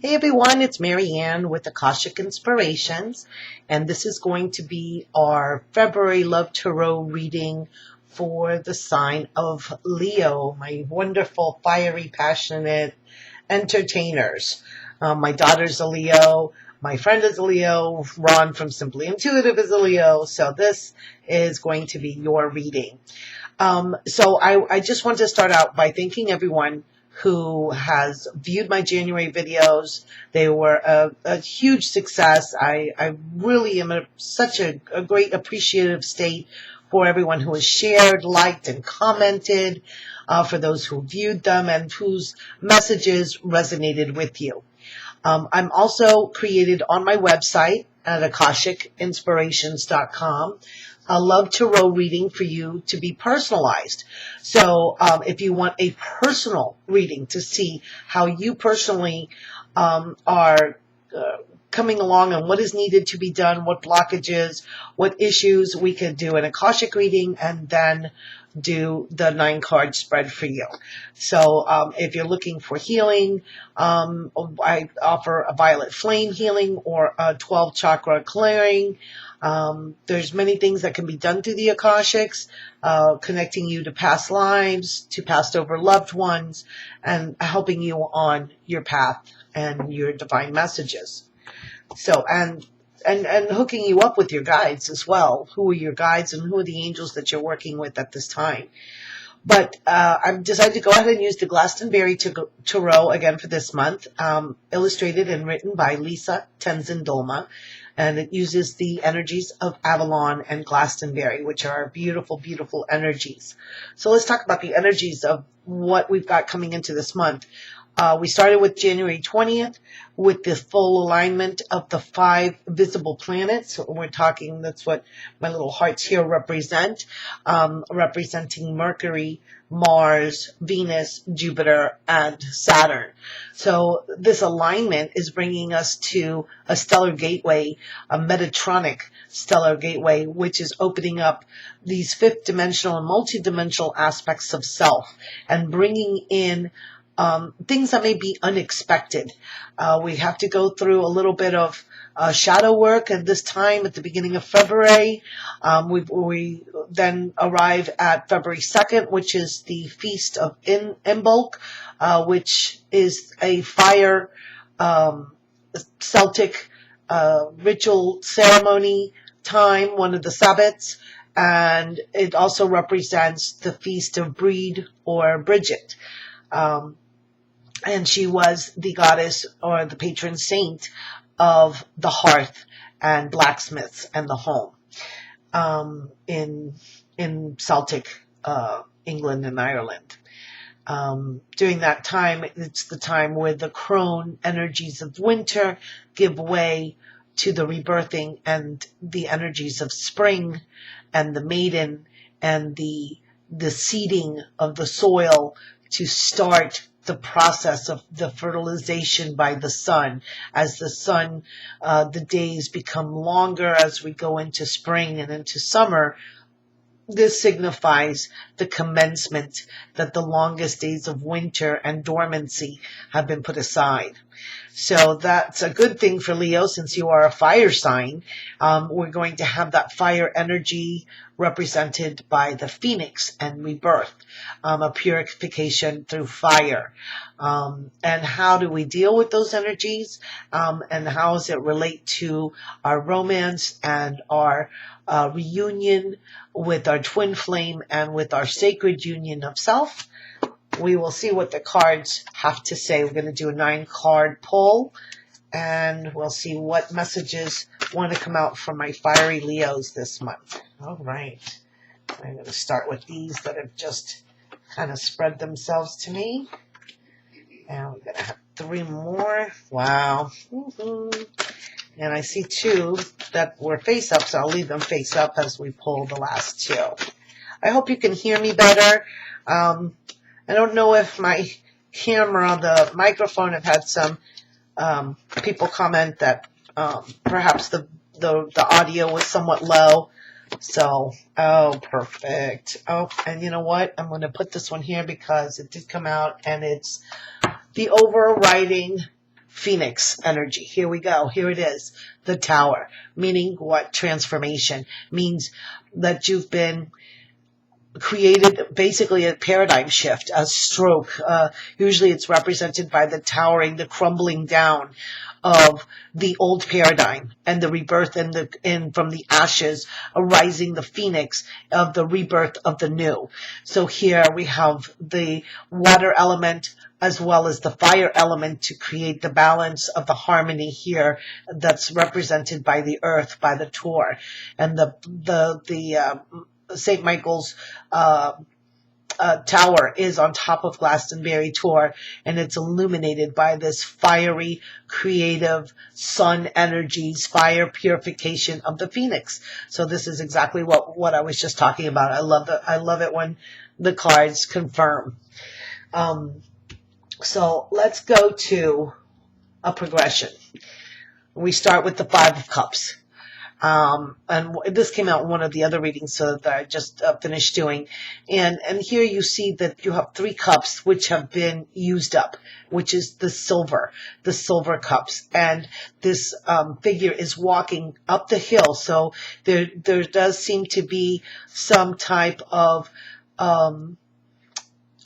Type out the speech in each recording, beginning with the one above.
Hey everyone, it's Mary Ann with Akashic Inspirations, and this is going to be our February Love Tarot reading for the sign of Leo, my wonderful, fiery, passionate entertainers. My daughter's a Leo, my friend is a Leo, Ron from Simply Intuitive is a Leo, so this is going to be your reading. So I just want to start out by thanking everyone who has viewed my January videos. They were a huge success. I really am such a great appreciative state for everyone who has shared, liked, and commented, for those who viewed them and whose messages resonated with you. I'm also created on my website at akashicinspirations.com a love tarot reading for you to be personalized. So if you want a personal reading to see how you personally are coming along and what is needed to be done, what blockages, what issues, we could do an Akashic reading and then do the 9-card spread for you. So if you're looking for healing, I offer a violet flame healing or a 12 chakra clearing. There's many things that can be done through the Akashics, connecting you to past lives, to passed over loved ones, and helping you on your path and your divine messages. So, and hooking you up with your guides as well. Who are your guides and who are the angels that you're working with at this time? But I've decided to go ahead and use the Glastonbury Tarot again for this month, illustrated and written by Lisa Tenzin-Dolma. And it uses the energies of Avalon and Glastonbury, which are beautiful, beautiful energies. So let's talk about the energies of what we've got coming into this month. We started with January 20th with the full alignment of the 5 visible planets. So we're talking, that's what my little hearts here represent, representing Mercury, Mars, Venus, Jupiter, and Saturn. So this alignment is bringing us to a stellar gateway, a Metatronic stellar gateway, which is opening up these 5th dimensional and multidimensional aspects of self and bringing in things that may be unexpected. We have to go through a little bit of shadow work at this time at the beginning of February. We then arrive at February 2nd, which is the Feast of Imbolc, which is a fire Celtic ritual ceremony time, one of the Sabbats, and it also represents the Feast of Brede or Bridget. And she was the goddess or the patron saint of the hearth and blacksmiths and the home in Celtic England and Ireland. During that time, it's the time where the crone energies of winter give way to the rebirthing and the energies of spring and the maiden and the seeding of the soil to start the process of the fertilization by the sun. As the sun, the days become longer as we go into spring and into summer. This signifies the commencement that the longest days of winter and dormancy have been put aside. So that's a good thing for Leo, since you are a fire sign. We're going to have that fire energy represented by the phoenix and rebirth, a purification through fire. And how do we deal with those energies? And how does it relate to our romance and our reunion with our twin flame and with our sacred union of self? We will see what the cards have to say. We're going to do a 9-card pull, and we'll see what messages want to come out from my fiery Leos this month. All right. I'm going to start with these that have just kind of spread themselves to me. And we're going to have 3 more. Wow. And I see 2 that were face up, so I'll leave them face up as we pull the last 2. I hope you can hear me better. I don't know if my camera, the microphone, have had some people comment that perhaps the audio was somewhat low. So, oh, perfect. Oh, and you know what? I'm going to put this one here because it did come out, and it's the overriding Phoenix energy. Here we go. Here it is. The Tower. Meaning what? Transformation. Means that you've been created basically a paradigm shift, a stroke. Usually it's represented by the towering, the crumbling down of the old paradigm and the rebirth and from the ashes arising the phoenix of the rebirth of the new. So here we have the water element as well as the fire element to create the balance of the harmony here that's represented by the earth, by the Tor, and the St. Michael's tower is on top of Glastonbury Tor, and it's illuminated by this fiery, creative sun energies, fire purification of the phoenix. So this is exactly what I was just talking about. I love it when the cards confirm. So let's go to a progression. We start with the Five of Cups. And this came out in one of the other readings that I just finished doing. And here you see that you have 3 cups which have been used up, which is the silver cups. And this figure is walking up the hill. So there does seem to be some type of a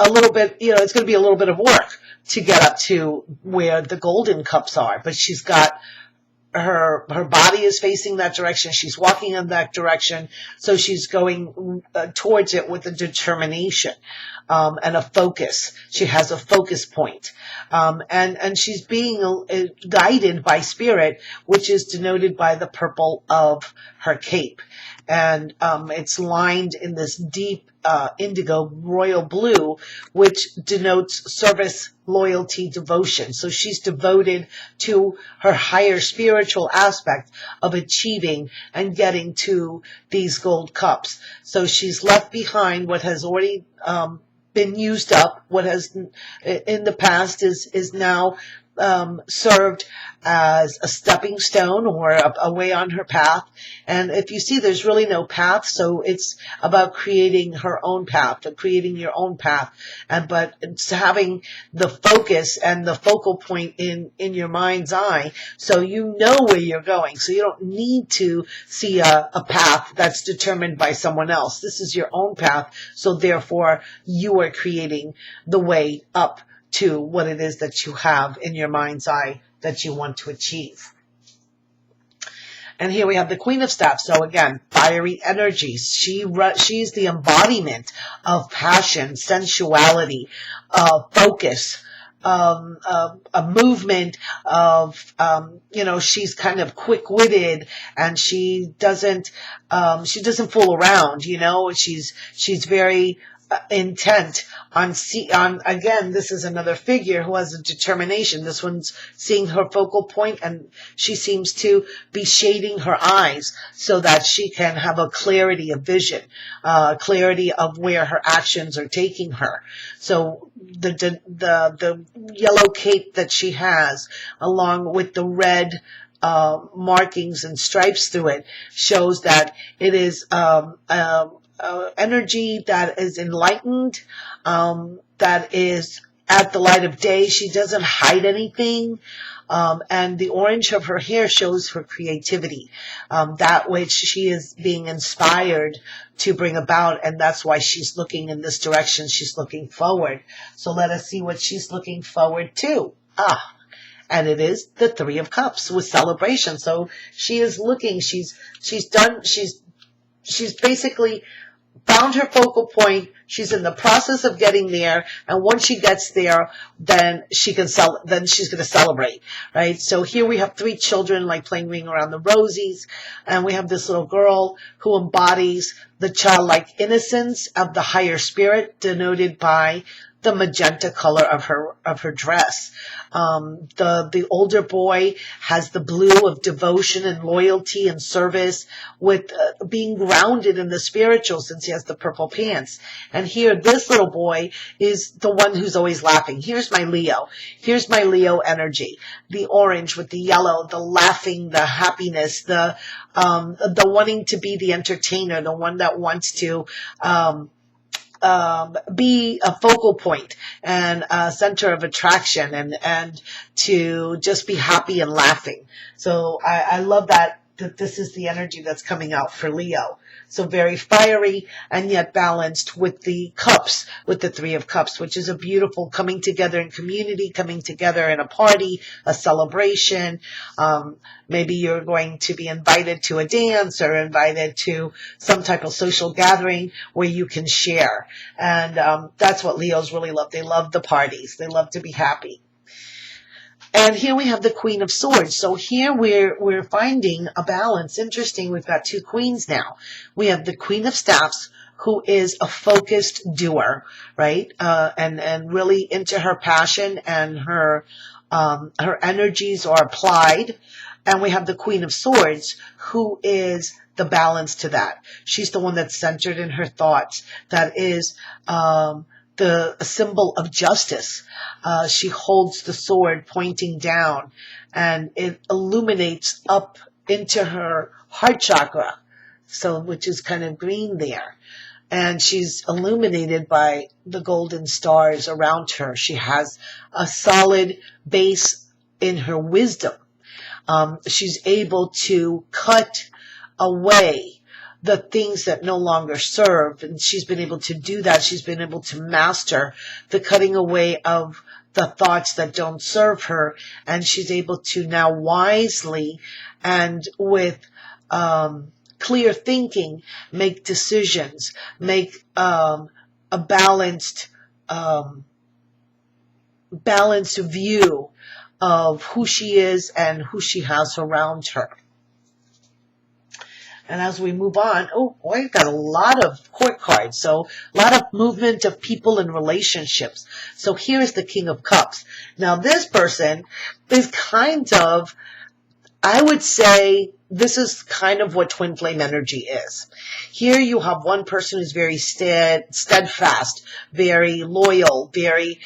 little bit, it's going to be a little bit of work to get up to where the golden cups are. But she's got her body is facing that direction. She's walking in that direction. So she's going towards it with a determination and a focus. She has a focus point. And she's being guided by spirit, which is denoted by the purple of her cape. And it's lined in this deep indigo royal blue, which denotes service, loyalty, devotion. So she's devoted to her higher spiritual aspect of achieving and getting to these gold cups. So she's left behind what has already been used up, what has in the past is now served as a stepping stone or a way on her path. And if you see, there's really no path, so it's about creating her own path, creating your own path. But it's having the focus and the focal point in your mind's eye, so you know where you're going. So you don't need to see a path that's determined by someone else. This is your own path, so therefore you are creating the way up to what it is that you have in your mind's eye that you want to achieve. And here we have the Queen of Staffs. So again, fiery energies. She's the embodiment of passion, sensuality, focus, a movement of, she's kind of quick-witted, and she doesn't fool around. She's very intent on again, this is another figure who has a determination. This one's seeing her focal point, and she seems to be shading her eyes so that she can have a clarity of vision, clarity of where her actions are taking her. So the yellow cape that she has, along with the red markings and stripes through it, shows that it is energy that is enlightened, that is at the light of day. She doesn't hide anything. And the orange of her hair shows her creativity, that which she is being inspired to bring about. And that's why she's looking in this direction. She's looking forward. So let us see what she's looking forward to. And it is the Three of Cups with celebration. So she is looking, she's basically found her focal point. She's in the process of getting there, and once she gets there, then she's going to celebrate, right? So here we have 3 children like playing Ring Around the Rosies, and we have this little girl who embodies the childlike innocence of the higher spirit, denoted by the magenta color of her dress. The older boy has the blue of devotion and loyalty and service, with being grounded in the spiritual, since he has the purple pants. And here, this little boy is the one who's always laughing. Here's my Leo. Here's my Leo energy. The orange with the yellow, the laughing, the happiness, the wanting to be the entertainer, the one that wants to be a focal point and a center of attraction, and to just be happy and laughing. So I love that this is the energy that's coming out for Leo. So very fiery and yet balanced with the cups, with the Three of Cups, which is a beautiful coming together in community, coming together in a party, a celebration. Maybe you're going to be invited to a dance or invited to some type of social gathering where you can share. And that's what Leos really love. They love the parties. They love to be happy. And here we have the Queen of Swords. So here we're finding a balance. Interesting. We've got two queens now. We have the Queen of Staffs, who is a focused doer, right? And really into her passion, and her energies are applied. And we have the Queen of Swords, who is the balance to that. She's the one that's centered in her thoughts. That is the symbol of justice. She holds the sword pointing down, and it illuminates up into her heart chakra, so which is kind of green there. And she's illuminated by the golden stars around her. She has a solid base in her wisdom. She's able to cut away the things that no longer serve, and she's been able to do that. She's been able to master the cutting away of the thoughts that don't serve her, and she's able to now wisely and with clear thinking make decisions, make a balanced view of who she is and who she has around her. And as we move on, oh boy, we've got a lot of court cards. So a lot of movement of people and relationships. So here's the King of Cups. Now this person is kind of, I would say, this is kind of what twin flame energy is. Here you have one person who's very steadfast, very loyal, very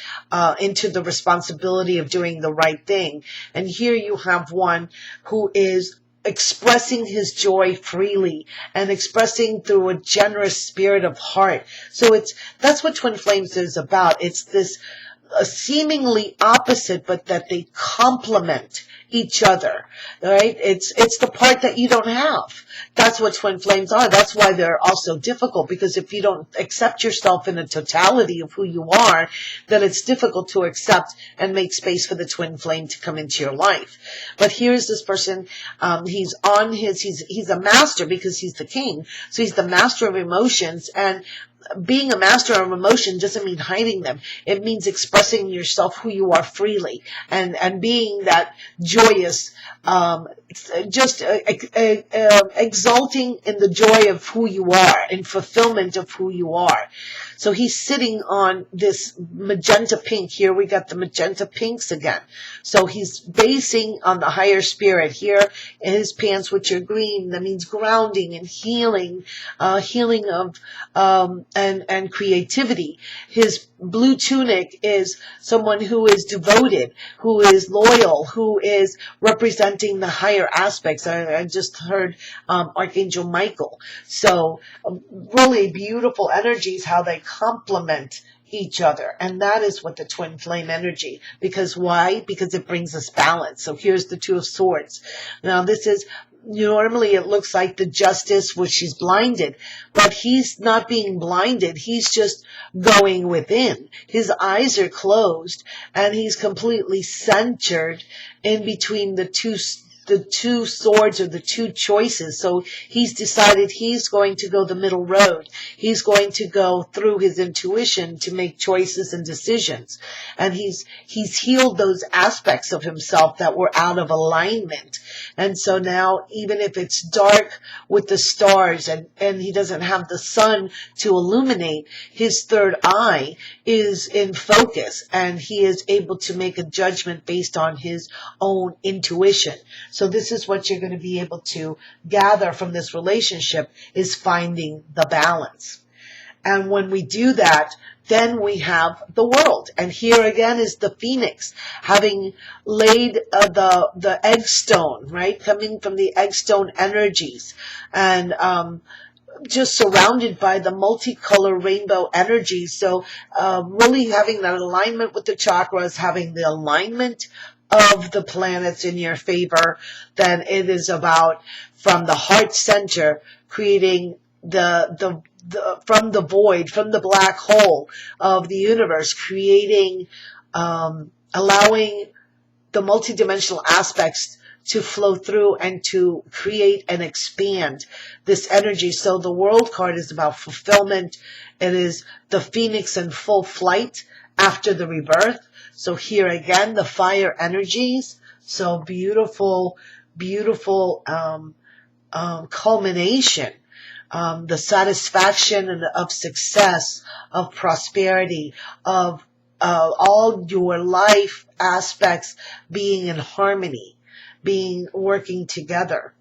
into the responsibility of doing the right thing. And here you have one who is expressing his joy freely and expressing through a generous spirit of heart. So that's what twin flames is about. It's this seemingly opposite, but that they complement each other, right? It's the part that you don't have. That's what twin flames are. That's why they're also difficult, because if you don't accept yourself in the totality of who you are, then it's difficult to accept and make space for the twin flame to come into your life. But here's this person, he's a master because he's the king. So he's the master of emotions, and being a master of emotion doesn't mean hiding them. It means expressing yourself who you are freely, and being that joyous, exulting in the joy of who you are, in fulfillment of who you are. So he's sitting on this magenta pink. Here we got the magenta pinks again. So he's basing on the higher spirit. Here in his pants, which are green, that means grounding and healing, healing of and creativity. His blue tunic is someone who is devoted, who is loyal, who is representing the higher aspects. I just heard Archangel Michael. So really beautiful energies, how they complement each other. And that is what the twin flame energy, because why? Because it brings us balance. So here's the Two of Swords. Now this is, normally it looks like the justice, which she's blinded, but he's not being blinded. He's just going within. His eyes are closed, and he's completely centered in between the two swords, or the two choices. So he's decided he's going to go the middle road. He's going to go through his intuition to make choices and decisions. And he's healed those aspects of himself that were out of alignment. And so now, even if it's dark with the stars, and he doesn't have the sun to illuminate, his third eye is in focus, and he is able to make a judgment based on his own intuition. So this is what you're going to be able to gather from this relationship, is finding the balance. And when we do that, then we have the World. And here again is the Phoenix, having laid the egg stone, right? Coming from the egg stone energies. And just surrounded by the multicolor rainbow energy. So really having that alignment with the chakras, having the alignment of the planets in your favor, then it is about from the heart center creating the from the void, from the black hole of the universe, creating, allowing the multidimensional aspects to flow through and to create and expand this energy. So the world card is about fulfillment. It is the phoenix in full flight after the rebirth. So here again, the fire energies. So beautiful, beautiful culmination. The satisfaction of success, of prosperity, of all your life aspects being in harmony, working together.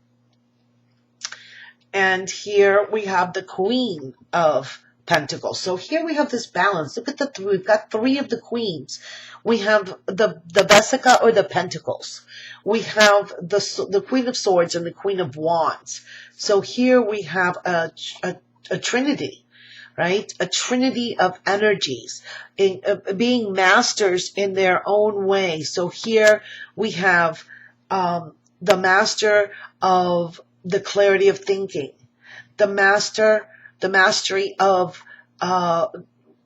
And here we have the Queen of Pentacles. So here we have this balance. Look at we've got three of the queens. We have the Vesica or the Pentacles. We have the Queen of Swords and the Queen of Wands. So here we have a trinity, right? A trinity of energies, being masters in their own way. So here we have the master of the clarity of thinking, the mastery of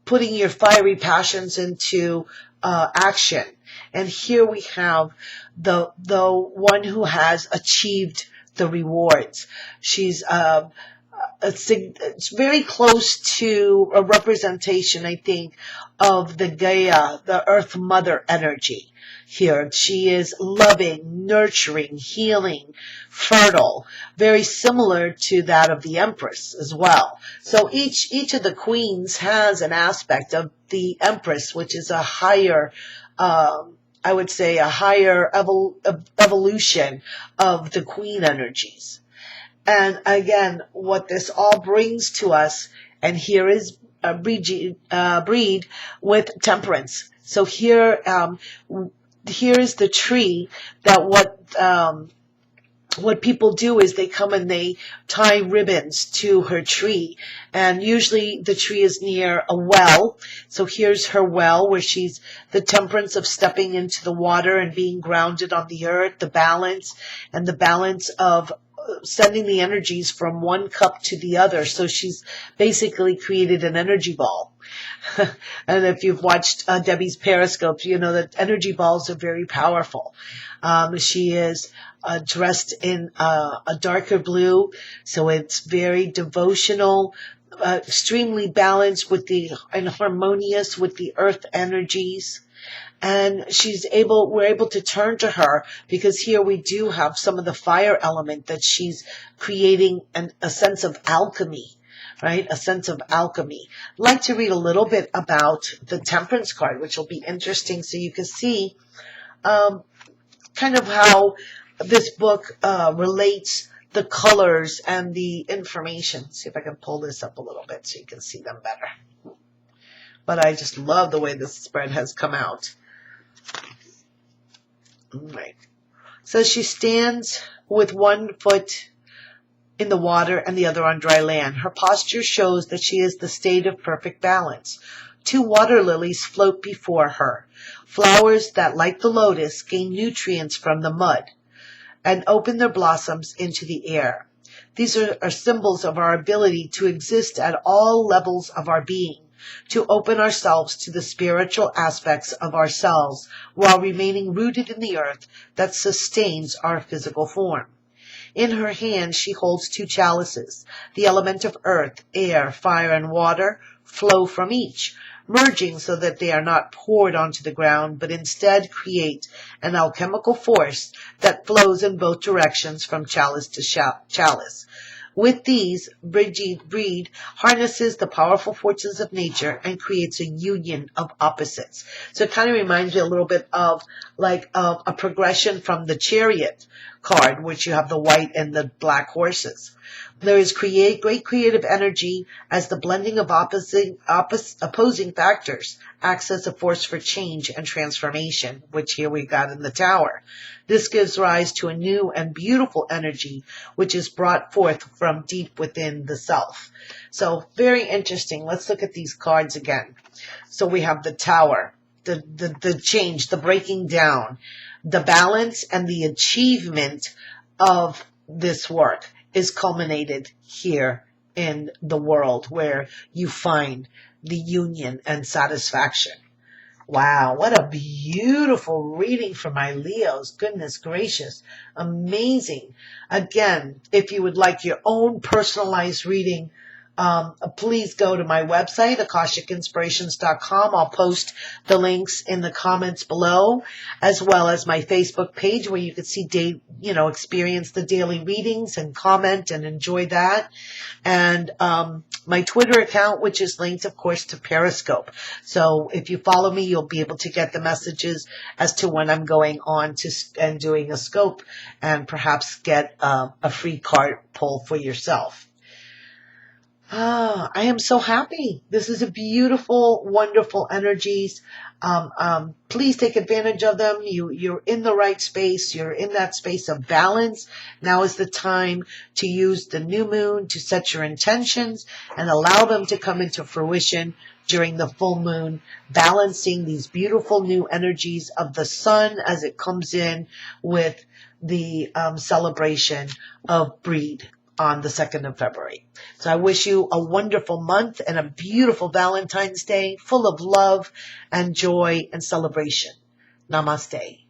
putting your fiery passions into action. And here we have the one who has achieved the rewards. She's it's very close to a representation, I think, of the Gaia, the Earth Mother energy. Here, she is loving, nurturing, healing, fertile, very similar to that of the Empress as well. So each of the queens has an aspect of the Empress, which is a higher, I would say, a higher evolution of the queen energies. And again, what this all brings to us, and here is Breed with Temperance. So here is the tree that what people do is they come and they tie ribbons to her tree. And usually the tree is near a well. So here's her well where she's the temperance of stepping into the water and being grounded on the earth, the balance, and the balance of sending the energies from one cup to the other. So she's basically created an energy ball. And if you've watched Debbie's Periscopes, you know that energy balls are very powerful. She is dressed in a darker blue, so it's very devotional, extremely balanced and harmonious with the earth energies. And we're able to turn to her because here we do have some of the fire element that she's creating a sense of alchemy, right? A sense of alchemy. I'd like to read a little bit about the Temperance card, which will be interesting so you can see kind of how this book relates the colors and the information. See if I can pull this up a little bit so you can see them better. But I just love the way this spread has come out. Right. So she stands with one foot in the water and the other on dry land. Her posture shows that she is the state of perfect balance. Two water lilies float before her, flowers that, like the lotus, gain nutrients from the mud and open their blossoms into the air. These are symbols of our ability to exist at all levels of our being, to open ourselves to the spiritual aspects of ourselves while remaining rooted in the earth that sustains our physical form. In her hand she holds two chalices. The element of earth, air, fire, and water flow from each, merging so that they are not poured onto the ground, but instead create an alchemical force that flows in both directions from chalice to chalice. With these, Breed harnesses the powerful forces of nature and creates a union of opposites. So it kind of reminds me a little bit of a progression from the Chariot card, which you have the white and the black horses. There is great creative energy as the blending of opposing factors acts as a force for change and transformation, which here we got in the Tower. This gives rise to a new and beautiful energy, which is brought forth from deep within the self. So very interesting. Let's look at these cards again. So we have the Tower, the change, the breaking down, the balance, and the achievement of this work is culminated here in the world where you find the union and satisfaction. Wow, what a beautiful reading for my Leos. Goodness gracious. Amazing. Again, if you would like your own personalized reading, please go to my website, akashicinspirations.com. I'll post the links in the comments below, as well as my Facebook page where you can see experience the daily readings and comment and enjoy that. And my Twitter account, which is linked, of course, to Periscope. So if you follow me, you'll be able to get the messages as to when I'm going on to and doing a scope, and perhaps get a free card pull for yourself. I am so happy. This is a beautiful, wonderful energies. Please take advantage of them. You're in the right space. You're in that space of balance. Now is the time to use the new moon to set your intentions and allow them to come into fruition during the full moon, balancing these beautiful new energies of the sun as it comes in with the celebration of Breed on the 2nd of February. So I wish you a wonderful month and a beautiful Valentine's Day full of love and joy and celebration. Namaste.